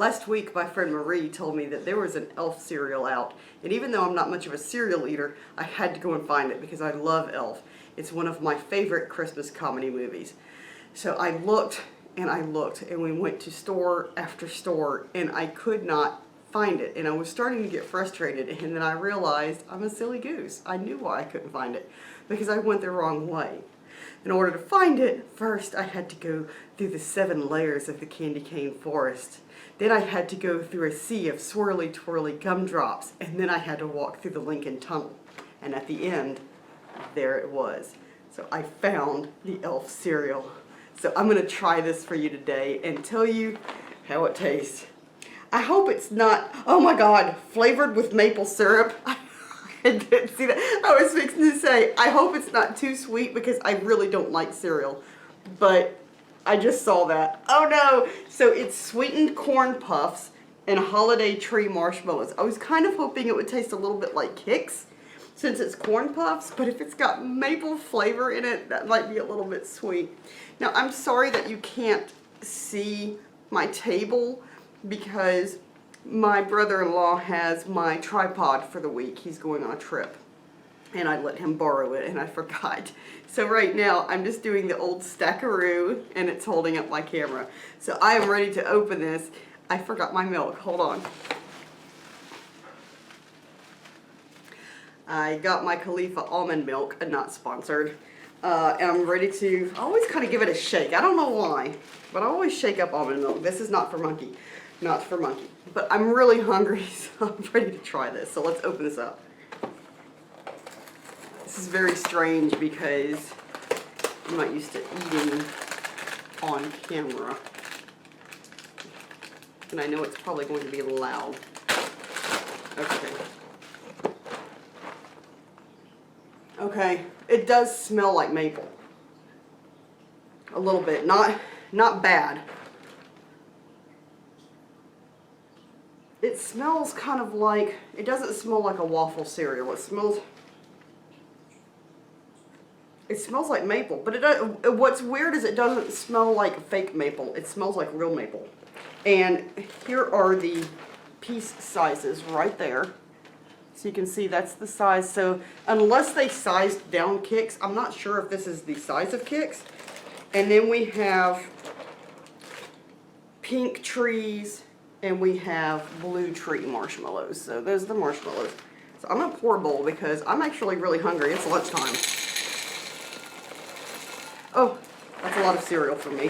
Last week, my friend Marie told me that there was an Elf cereal out, and even though I'm not much of a cereal eater, I had to go and find it because I love Elf. It's one of my favorite Christmas comedy movies. So I looked, and we went to store after store, and I could not find it, and I was starting to get frustrated, and then I realized I'm a silly goose. I knew why I couldn't find it, because I went the wrong way. In order to find it, first I had to go through the 7 layers of the candy cane forest. Then I had to go through a sea of swirly twirly gumdrops, and then I had to walk through the Lincoln Tunnel. And at the end, there it was. So I found the Elf cereal. So I'm gonna try this for you today and tell you how it tastes. I hope it's not, oh my God, flavored with maple syrup. I didn't see that. I was fixing to say, I hope it's not too sweet because I really don't like cereal. But I just saw that. Oh no! So it's sweetened corn puffs and holiday tree marshmallows. I was kind of hoping it would taste a little bit like Kix since it's corn puffs, but if it's got maple flavor in it, that might be a little bit sweet. Now I'm sorry that you can't see my table because my brother-in-law has my tripod for the week. He's going on a trip, and I let him borrow it, and I forgot. So right now, I'm just doing the old stackaroo, and it's holding up my camera. So I am ready to open this. I forgot my milk. Hold on. I got my Khalifa almond milk, and not sponsored. And I'm ready to, I always kind of give it a shake. I don't know why, but I always shake up almond milk. This is not for Monkey. Not for Monkey. But I'm really hungry, so I'm ready to try this. So let's open this up. This is very strange because I'm not used to eating on camera. And I know it's probably going to be loud. Okay. Okay, it does smell like maple. A little bit, not bad. It smells kind of like, it doesn't smell like a waffle cereal. It smells like maple, but what's weird is it doesn't smell like fake maple. It smells like real maple. And here are the piece sizes right there. So you can see that's the size. So unless they sized down Kix, I'm not sure if this is the size of Kix. And then we have pink trees and we have blue tree marshmallows. So those are the marshmallows. So I'm gonna pour a bowl because I'm actually really hungry. It's lunchtime. Oh, that's a lot of cereal for me.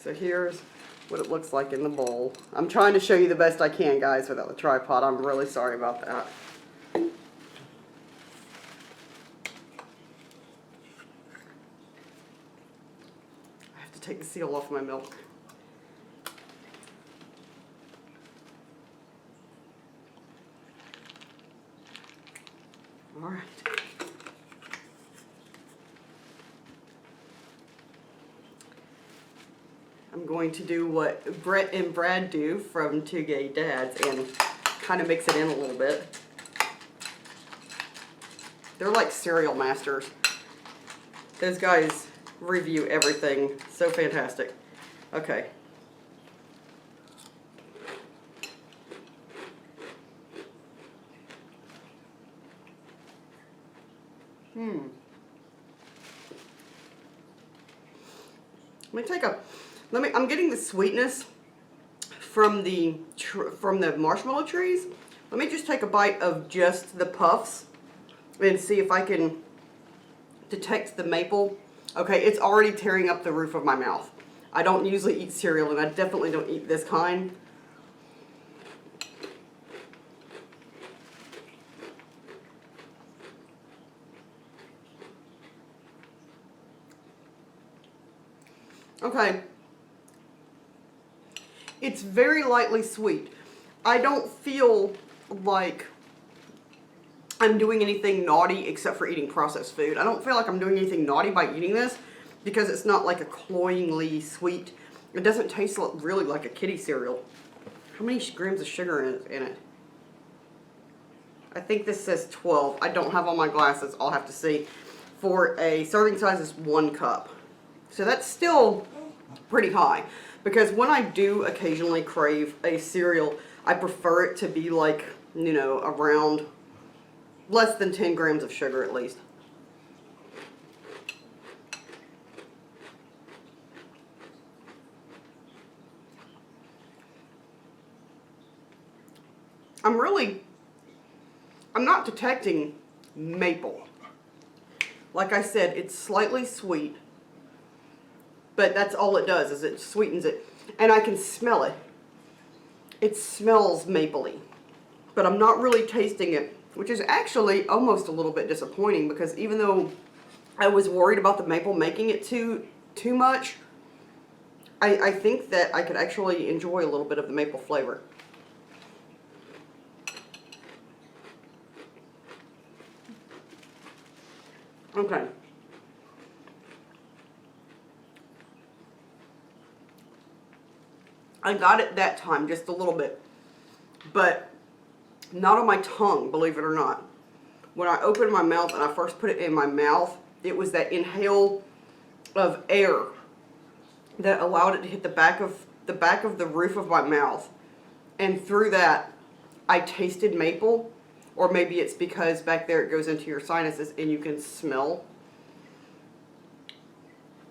So here's what it looks like in the bowl. I'm trying to show you the best I can, guys, without the tripod. I'm really sorry about that. I have to take the seal off my milk. All right. I'm going to do what Brett and Brad do from Two Gay Dads and kind of mix it in a little bit. They're like cereal masters. Those guys review everything. So fantastic. Okay. I'm getting the sweetness from the marshmallow trees. Let me just take a bite of just the puffs and see if I can detect the maple. Okay, it's already tearing up the roof of my mouth. I don't usually eat cereal, and I definitely don't eat this kind. Okay. It's very lightly sweet. I don't feel like I'm doing anything naughty except for eating processed food. I don't feel like I'm doing anything naughty by eating this because it's not like a cloyingly sweet. It doesn't taste really like a kiddie cereal. How many grams of sugar is in it? I think this says 12. I don't have all my glasses. I'll have to see. for a serving size is 1 cup. So that's still pretty high, because when I do occasionally crave a cereal, I prefer it to be like, you know, around less than 10 grams of sugar at least. I'm not detecting maple. Like I said, it's slightly sweet, but that's all it does, is it sweetens it. And I can smell it. It smells mapley, but I'm not really tasting it, which is actually almost a little bit disappointing, because even though I was worried about the maple making it too much, I think that I could actually enjoy a little bit of the maple flavor. Okay. I got it that time, just a little bit, but not on my tongue, believe it or not. When I opened my mouth and I first put it in my mouth, it was that inhale of air that allowed it to hit the back of the roof of my mouth, and through that, I tasted maple. Or maybe it's because back there it goes into your sinuses and you can smell.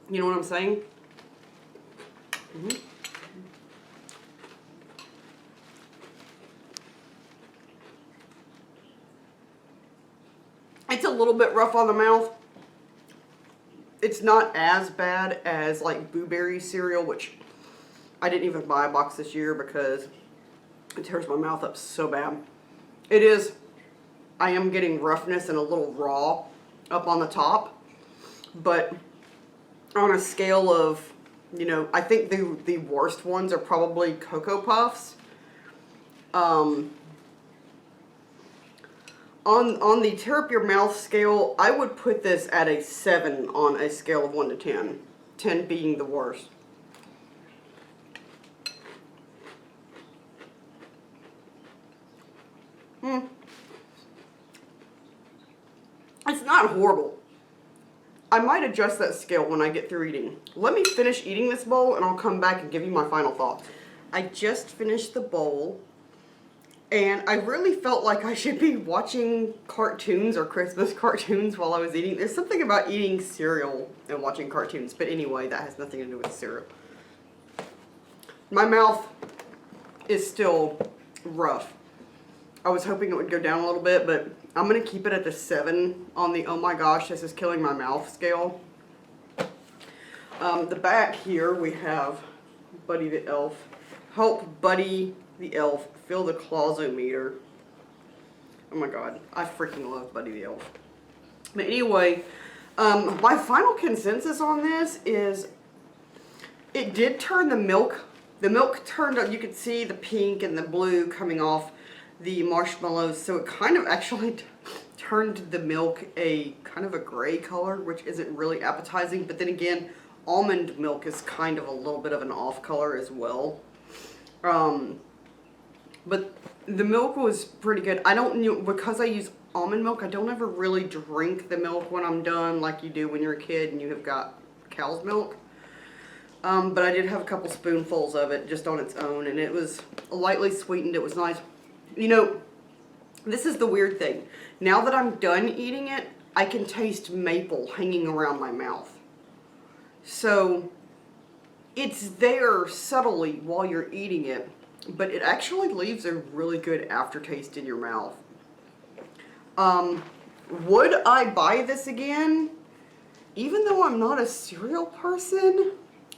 You know what I'm saying? Mm-hmm. It's a little bit rough on the mouth. It's not as bad as like Boo Berry cereal, which I didn't even buy a box this year because it tears my mouth up so bad. It is, I am getting roughness and a little raw up on the top, but on a scale of, you know, I think the worst ones are probably Cocoa Puffs. On the tear up your mouth scale, I would put this at a 7 on a scale of 1 to 10. 10 being the worst. It's not horrible. I might adjust that scale when I get through eating. Let me finish eating this bowl and I'll come back and give you my final thoughts. I just finished the bowl, and I really felt like I should be watching cartoons or Christmas cartoons while I was eating. There's something about eating cereal and watching cartoons, but anyway, that has nothing to do with cereal. My mouth is still rough. I was hoping it would go down a little bit, but I'm going to keep it at the 7 on the oh my gosh, this is killing my mouth scale. The back here we have Buddy the Elf. Help Buddy the Elf fill the Clausometer. Oh my god, I freaking love Buddy the Elf. But anyway, my final consensus on this is it did turn the milk turned up. You could see the pink and the blue coming off the marshmallows, so it kind of actually turned the milk a kind of a gray color, which isn't really appetizing. But then again, almond milk is kind of a little bit of an off color as well. But the milk was pretty good. I don't, because I use almond milk, I don't ever really drink the milk when I'm done like you do when you're a kid and you have got cow's milk. But I did have a couple spoonfuls of it just on its own, and it was lightly sweetened. It was nice. You know, this is the weird thing. Now that I'm done eating it, I can taste maple hanging around my mouth. So it's there subtly while you're eating it, but it actually leaves a really good aftertaste in your mouth. Would I buy this again? Even though I'm not a cereal person,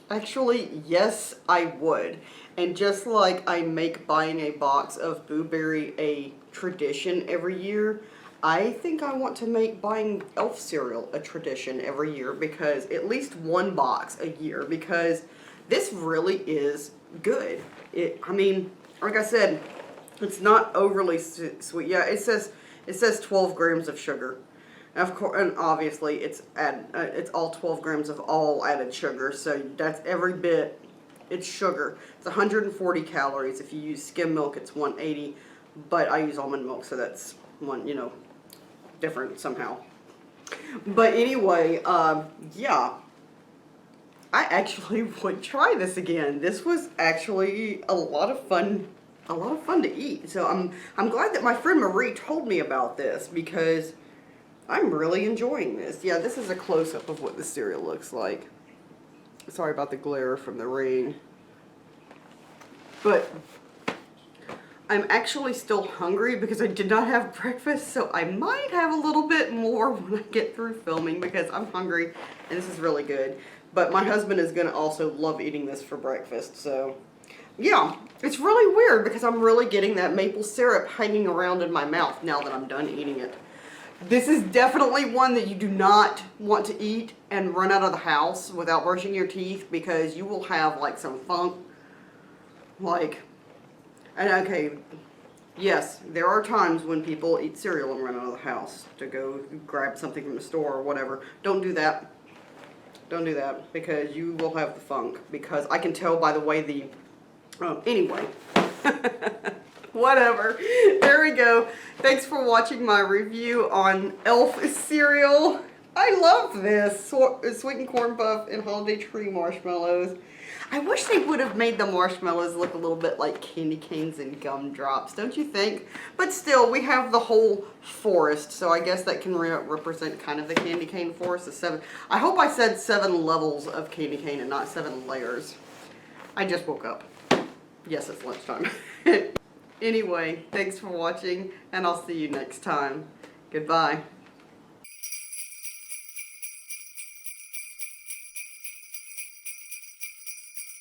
actually, yes, I would. And just like I make buying a box of Boo Berry a tradition every year, I think I want to make buying Elf cereal a tradition every year, because at least one box a year, because this really is good. I mean, like I said, it's not overly sweet. Yeah, it says 12 grams of sugar. And of course, and obviously it's all 12 grams of all added sugar, so that's every bit. It's sugar. It's 140 calories. If you use skim milk, it's 180, but I use almond milk, so that's different somehow. But anyway, yeah, I actually would try this again. This was actually a lot of fun, to eat. So I'm glad that my friend Marie told me about this because I'm really enjoying this. Yeah, this is a close-up of what the cereal looks like. Sorry about the glare from the ring. But I'm actually still hungry because I did not have breakfast, so I might have a little bit more when I get through filming because I'm hungry and this is really good. But my husband is going to also love eating this for breakfast, so yeah, it's really weird because I'm really getting that maple syrup hanging around in my mouth now that I'm done eating it. This is definitely one that you do not want to eat and run out of the house without brushing your teeth because you will have like some funk, like, and okay, yes, there are times when people eat cereal and run out of the house to go grab something from the store or whatever. Don't do that. Don't do that because you will have the funk because I can tell by the way the, anyway. Whatever. There we go. Thanks for watching my review on Elf cereal. I love this. Sweetened corn puff and holiday tree marshmallows. I wish they would have made the marshmallows look a little bit like candy canes and gumdrops, don't you think? But still, we have the whole forest, so I guess that can represent kind of the candy cane forest. I hope I said 7 levels of candy cane and not 7 layers. I just woke up. Yes, it's lunchtime. Anyway, thanks for watching, and I'll see you next time. Goodbye.